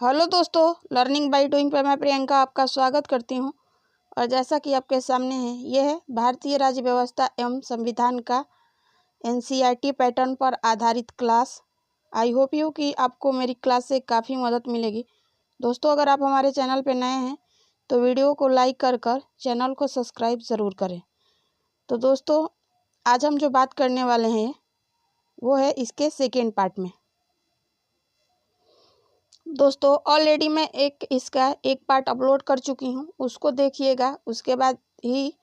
Hello दोस्तों, learning by doing पे मैं प्रियंका आपका स्वागत करती हूं। और जैसा कि आपके सामने है, ये है भारतीय राज्य व्यवस्था एवं संविधान का एनसीईआरटी पैटर्न पर आधारित क्लास। आई होप यू कि आपको मेरी क्लास से काफ़ी मदद मिलेगी। दोस्तों, अगर आप हमारे चैनल पर नए हैं तो वीडियो को लाइक कर चैनल को सब्सक्राइब ज़रूर करें। तो दोस्तों, आज हम जो बात करने वाले हैं वो है इसके सेकेंड पार्ट में। दोस्तों, ऑलरेडी मैं इसका एक पार्ट अपलोड कर चुकी हूँ, उसको देखिएगा। उसके बाद ही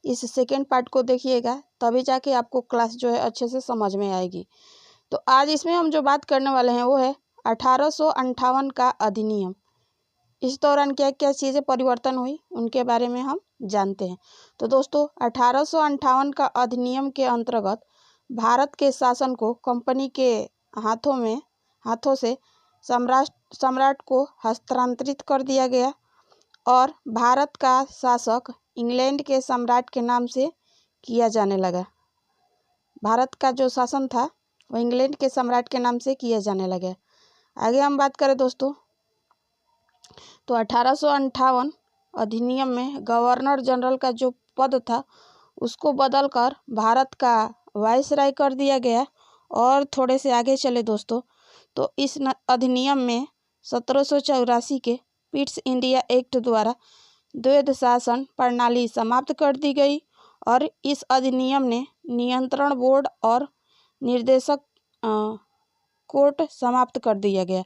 इस सेकेंड पार्ट को देखिएगा, तभी जाके आपको क्लास जो है अच्छे से समझ में आएगी। तो आज इसमें हम जो बात करने वाले हैं वो है 1858 का अधिनियम। इस दौरान क्या क्या चीज़ें परिवर्तन हुई उनके बारे में हम जानते हैं। तो दोस्तों, 1858 का अधिनियम के अंतर्गत भारत के शासन को कंपनी के हाथों से सम्राट को हस्तांतरित कर दिया गया और भारत का शासक इंग्लैंड के सम्राट के नाम से किया जाने लगा। भारत का जो शासन था वो इंग्लैंड के सम्राट के नाम से किया जाने लगा। आगे हम बात करें दोस्तों, तो 1858 अधिनियम में गवर्नर जनरल का जो पद था उसको बदलकर भारत का वायसराय कर दिया गया। और थोड़े से आगे चले दोस्तों, तो इस अधिनियम में 1784 के पिट्स इंडिया एक्ट द्वारा द्वैध शासन प्रणाली समाप्त कर दी गई और इस अधिनियम ने नियंत्रण बोर्ड और निर्देशक कोर्ट समाप्त कर दिया गया।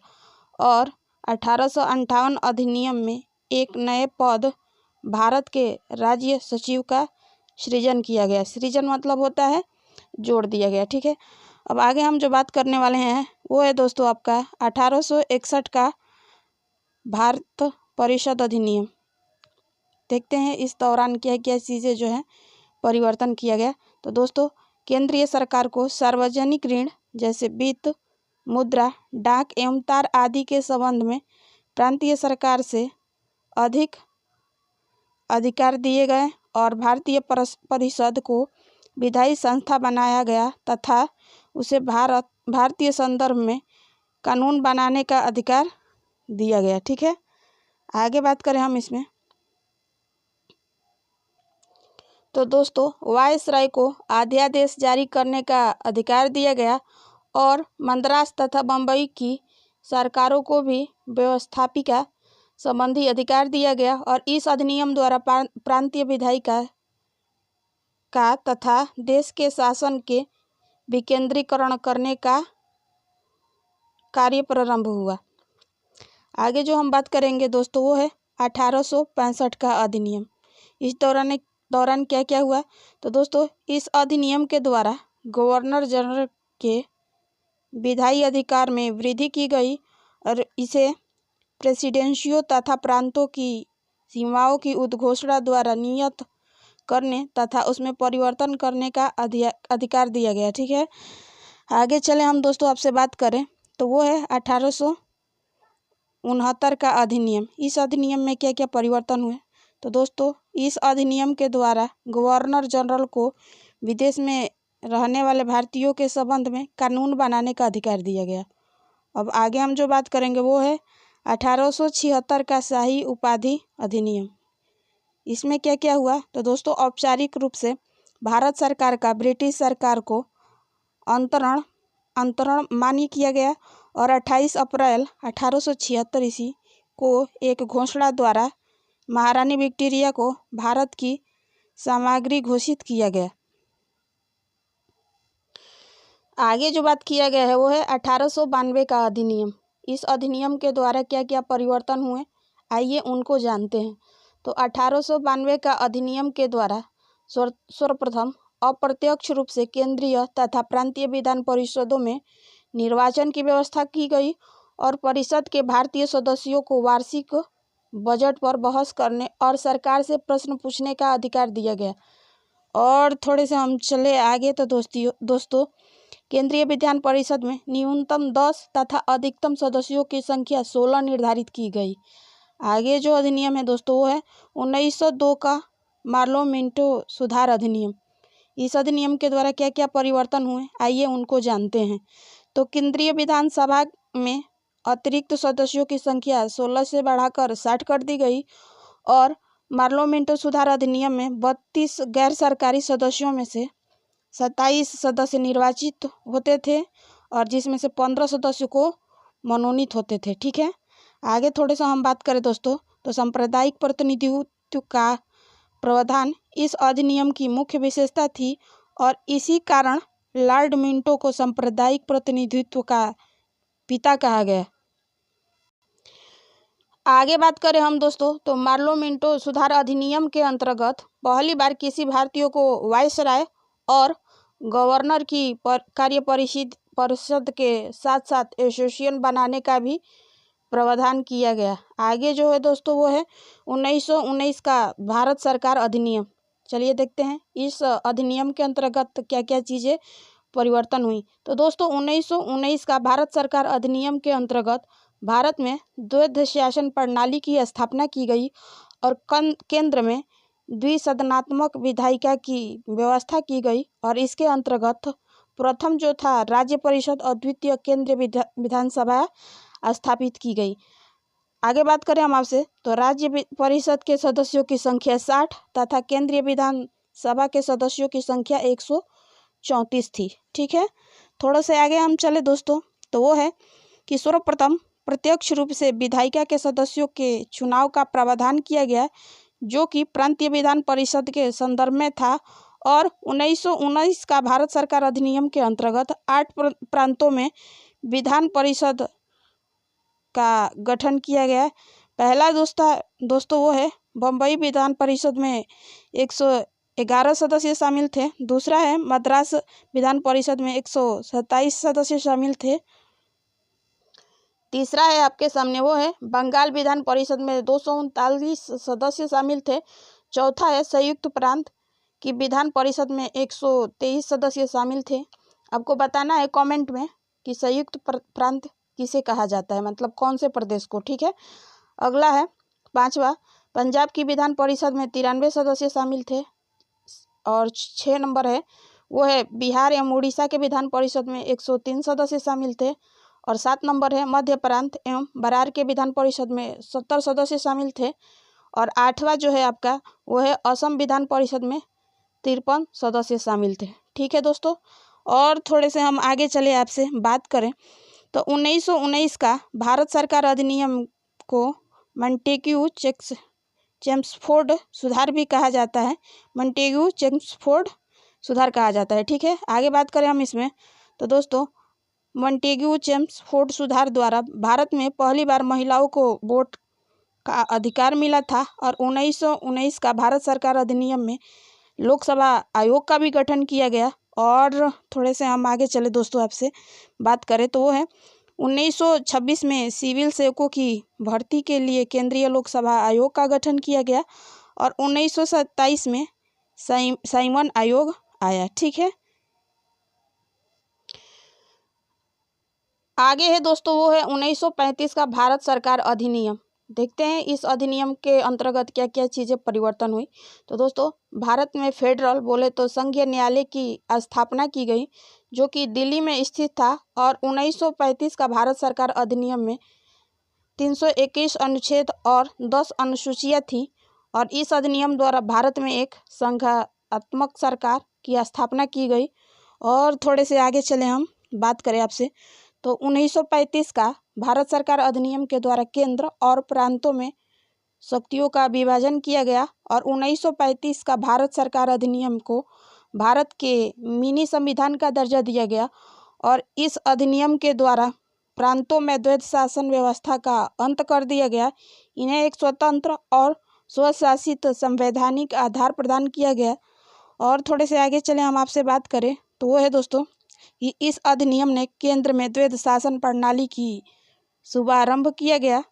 और 1858 अधिनियम में एक नए पद भारत के राज्य सचिव का सृजन किया गया। सृजन मतलब होता है जोड़ दिया गया, ठीक है। अब आगे हम जो बात करने वाले हैं वो है दोस्तों आपका 1861 का भारत परिषद अधिनियम। देखते हैं इस दौरान क्या क्या चीज़ें जो है परिवर्तन किया गया। तो दोस्तों, केंद्रीय सरकार को सार्वजनिक ऋण जैसे वित्त, मुद्रा, डाक एवं तार आदि के संबंध में प्रांतीय सरकार से अधिक अधिकार दिए गए और भारतीय परिषद को विधायी संस्था बनाया गया तथा उसे भारतीय संदर्भ में कानून बनाने का अधिकार दिया गया, ठीक है। आगे बात करें हम इसमें, तो दोस्तों वायसराय को अध्यादेश जारी करने का अधिकार दिया गया और मद्रास तथा बम्बई की सरकारों को भी व्यवस्थापिका संबंधी अधिकार दिया गया। और इस अधिनियम द्वारा प्रांतीय विधायिका का तथा देश के शासन के विकेंद्रीकरण करने का कार्य प्रारंभ हुआ। आगे जो हम बात करेंगे दोस्तों वो है 1865 का अधिनियम। इस दौरान क्या क्या हुआ, तो दोस्तों इस अधिनियम के द्वारा गवर्नर जनरल के विधायी अधिकार में वृद्धि की गई और इसे प्रेसिडेंसियों तथा प्रांतों की सीमाओं की उद्घोषणा द्वारा नियत करने तथा उसमें परिवर्तन करने का अधिकार दिया गया, ठीक है। आगे चले हम दोस्तों आपसे बात करें तो वो है 1869 का अधिनियम। इस अधिनियम में क्या क्या परिवर्तन हुए, तो दोस्तों इस अधिनियम के द्वारा गवर्नर जनरल को विदेश में रहने वाले भारतीयों के संबंध में कानून बनाने का अधिकार दिया गया। अब आगे हम जो बात करेंगे वो है 1876 का शाही उपाधि अधिनियम। इसमें क्या क्या हुआ, तो दोस्तों औपचारिक रूप से भारत सरकार का ब्रिटिश सरकार को अंतरण मान्य किया गया और 28 अप्रैल 1876 ईस्वी को एक घोषणा द्वारा महारानी विक्टोरिया को भारत की सामग्री घोषित किया गया। आगे जो बात किया गया है वो है 1892 का अधिनियम। इस अधिनियम के द्वारा क्या क्या परिवर्तन हुए, आइए उनको जानते हैं। तो 1892 का अधिनियम के द्वारा सर्वप्रथम अप्रत्यक्ष रूप से केंद्रीय तथा प्रांतीय विधान परिषदों में निर्वाचन की व्यवस्था की गई और परिषद के भारतीय सदस्यों को वार्षिक बजट पर बहस करने और सरकार से प्रश्न पूछने का अधिकार दिया गया। और थोड़े से हम चले आगे तो दोस्तों केंद्रीय विधान परिषद में न्यूनतम 10 तथा अधिकतम सदस्यों की संख्या 16 निर्धारित की गई। आगे जो अधिनियम है दोस्तों वो है 1902 का पार्लियामेंट सुधार अधिनियम। इस अधिनियम के द्वारा क्या क्या परिवर्तन हुए, आइए उनको जानते हैं। तो केंद्रीय विधानसभा में अतिरिक्त सदस्यों की संख्या 16 से बढ़ाकर 60 कर दी गई और पार्लियामेंट सुधार अधिनियम में 32 गैर सरकारी सदस्यों में से 27 सदस्य निर्वाचित होते थे और जिसमें से 15 सदस्यों को मनोनीत होते थे। ठीक है, आगे थोड़े सा हम बात करें दोस्तों, तो सांप्रदायिक प्रतिनिधित्व का प्रावधान इस अधिनियम की मुख्य विशेषता थी और इसी कारण लॉर्ड मिंटो को सांप्रदायिक प्रतिनिधित्व का पिता कहा गया। आगे बात करें हम दोस्तों, तो पार्लियामेंट सुधार अधिनियम के अंतर्गत पहली बार किसी भारतीय को वायसराय और गवर्नर की कार्य परिषद के साथ साथ एसोसिएशन बनाने का भी प्रावधान किया गया। आगे जो है दोस्तों वो है 1919 का भारत सरकार अधिनियम। चलिए देखते हैं इस अधिनियम के अंतर्गत क्या क्या चीज़ें परिवर्तन हुई। तो दोस्तों 1919 का भारत सरकार अधिनियम के अंतर्गत भारत में द्वैध शासन प्रणाली की स्थापना की गई और केंद्र में द्विसदनात्मक विधायिका की व्यवस्था की गई और इसके अंतर्गत प्रथम जो था राज्य परिषद और द्वितीय केंद्रीय विधानसभा स्थापित की गई। आगे बात करें हम आपसे, तो राज्य परिषद के सदस्यों की संख्या 60 तथा केंद्रीय विधानसभा के सदस्यों की संख्या 134 थी। ठीक है, थोड़ा से आगे हम चले दोस्तों, तो वो है कि सर्वप्रथम प्रत्यक्ष रूप से विधायिका के सदस्यों के चुनाव का प्रावधान किया गया जो कि प्रांतीय विधान परिषद के संदर्भ में था और 1919 का भारत सरकार अधिनियम के अंतर्गत 8 प्रांतों में विधान परिषद का गठन किया गया। पहला दोस्तों वो है बम्बई विधान परिषद में 111 सदस्य शामिल थे। दूसरा है मद्रास विधान परिषद में 127 सदस्य शामिल थे। तीसरा है आपके सामने वो है बंगाल विधान परिषद में 239 सदस्य शामिल थे। चौथा है संयुक्त प्रांत की विधान परिषद में 123 सदस्य शामिल थे। आपको बताना है कमेंट में कि संयुक्त प्रांत किसे कहा जाता है, मतलब कौन से प्रदेश को। ठीक है, अगला है पांचवा पंजाब की विधान परिषद में 93 सदस्य शामिल थे और 6 नंबर है वो है बिहार एवं उड़ीसा के विधान परिषद में 103 सदस्य शामिल थे और 7 नंबर है मध्य प्रांत एवं बरार के विधान परिषद में 70 सदस्य शामिल थे और 8वां जो है आपका वो है असम विधान परिषद में 53 सदस्य शामिल थे। ठीक है दोस्तों, और थोड़े से हम आगे चले आपसे बात करें तो 1919 का भारत सरकार अधिनियम को मॉन्टेग्यू चेम्सफोर्ड सुधार भी कहा जाता है। मॉन्टेग्यू चेम्सफोर्ड सुधार कहा जाता है। ठीक है, आगे बात करें हम इसमें तो दोस्तों मॉन्टेग्यू चेम्सफोर्ड सुधार द्वारा भारत में पहली बार महिलाओं को वोट का अधिकार मिला था और 1919 का भारत सरकार अधिनियम में लोकसभा आयोग का भी गठन किया गया। और थोड़े से हम आगे चले दोस्तों आपसे बात करें तो वो है 1926 में सिविल सेवकों की भर्ती के लिए केंद्रीय लोकसभा आयोग का गठन किया गया और 1927 में साइमन आयोग आया। ठीक है, आगे है दोस्तों वो है 1935 का भारत सरकार अधिनियम। देखते हैं इस अधिनियम के अंतर्गत क्या क्या चीज़ें परिवर्तन हुई। तो दोस्तों भारत में फेडरल बोले तो संघीय न्यायालय की स्थापना की गई जो कि दिल्ली में स्थित था और 1935 का भारत सरकार अधिनियम में 321 अनुच्छेद और 10 अनुसूचियाँ थी और इस अधिनियम द्वारा भारत में एक संघात्मक सरकार की स्थापना की गई। और थोड़े से आगे चले हम बात करें आपसे तो 1935 का भारत सरकार अधिनियम के द्वारा केंद्र और प्रांतों में शक्तियों का विभाजन किया गया और 1935 का भारत सरकार अधिनियम को भारत के मिनी संविधान का दर्जा दिया गया और इस अधिनियम के द्वारा प्रांतों में द्वैध शासन व्यवस्था का अंत कर दिया गया। इन्हें एक स्वतंत्र और स्वशासित संवैधानिक आधार प्रदान किया गया। और थोड़े से आगे चले हम आपसे बात करें तो वो है दोस्तों कि इस अधिनियम ने केंद्र में द्वैध शासन प्रणाली की शुभारंभ किया गया।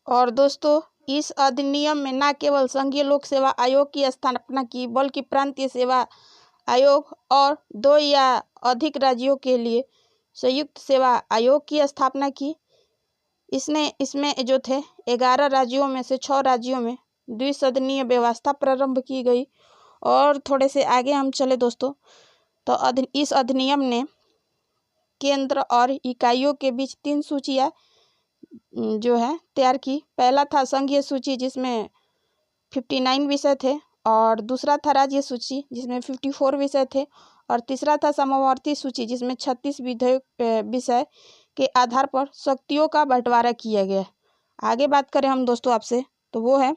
और दोस्तों इस अधिनियम में न केवल संघीय लोक सेवा आयोग की स्थापना की बल्कि प्रांतीय सेवा आयोग और 2 या अधिक राज्यों के लिए संयुक्त सेवा आयोग की स्थापना की। इसमें जो थे 11 राज्यों में से 6 राज्यों में द्विसदनीय व्यवस्था प्रारंभ की गई। और थोड़े से आगे हम चले दोस्तों तो इस अधिनियम ने केंद्र और इकाइयों के बीच 3 सूचियाँ जो है तैयार की। पहला था संघीय सूची जिसमें 59 विषय थे, और दूसरा था राज्य सूची जिसमें 54 विषय थे, और तीसरा था समवर्ती सूची जिसमें 36 विषय के आधार पर शक्तियों का बंटवारा किया गया। आगे बात करें हम दोस्तों आपसे, तो वो है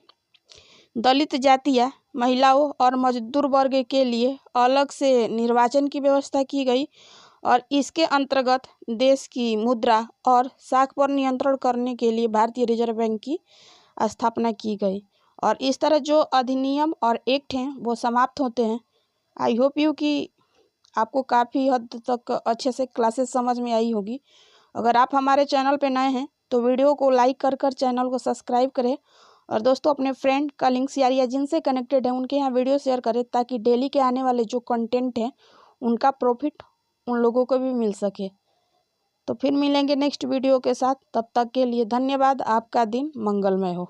दलित जातियाँ, महिलाओं और मजदूर वर्ग के लिए अलग से निर्वाचन की व्यवस्था की गई, और इसके अंतर्गत देश की मुद्रा और साख पर नियंत्रण करने के लिए भारतीय रिजर्व बैंक की स्थापना की गई। और इस तरह जो अधिनियम और एक्ट हैं वो समाप्त होते हैं। आई होप यू कि आपको काफ़ी हद तक अच्छे से क्लासेस समझ में आई होगी। अगर आप हमारे चैनल पे नए हैं तो वीडियो को लाइक कर चैनल को सब्सक्राइब करें, और दोस्तों अपने फ्रेंड का लिंक शेयर या जिनसे कनेक्टेड है उनके यहाँ वीडियो शेयर करें, ताकि डेली के आने वाले जो कंटेंट हैं उनका प्रॉफिट उन लोगों को भी मिल सके। तो फिर मिलेंगे नेक्स्ट वीडियो के साथ, तब तक के लिए धन्यवाद। आपका दिन मंगलमय हो।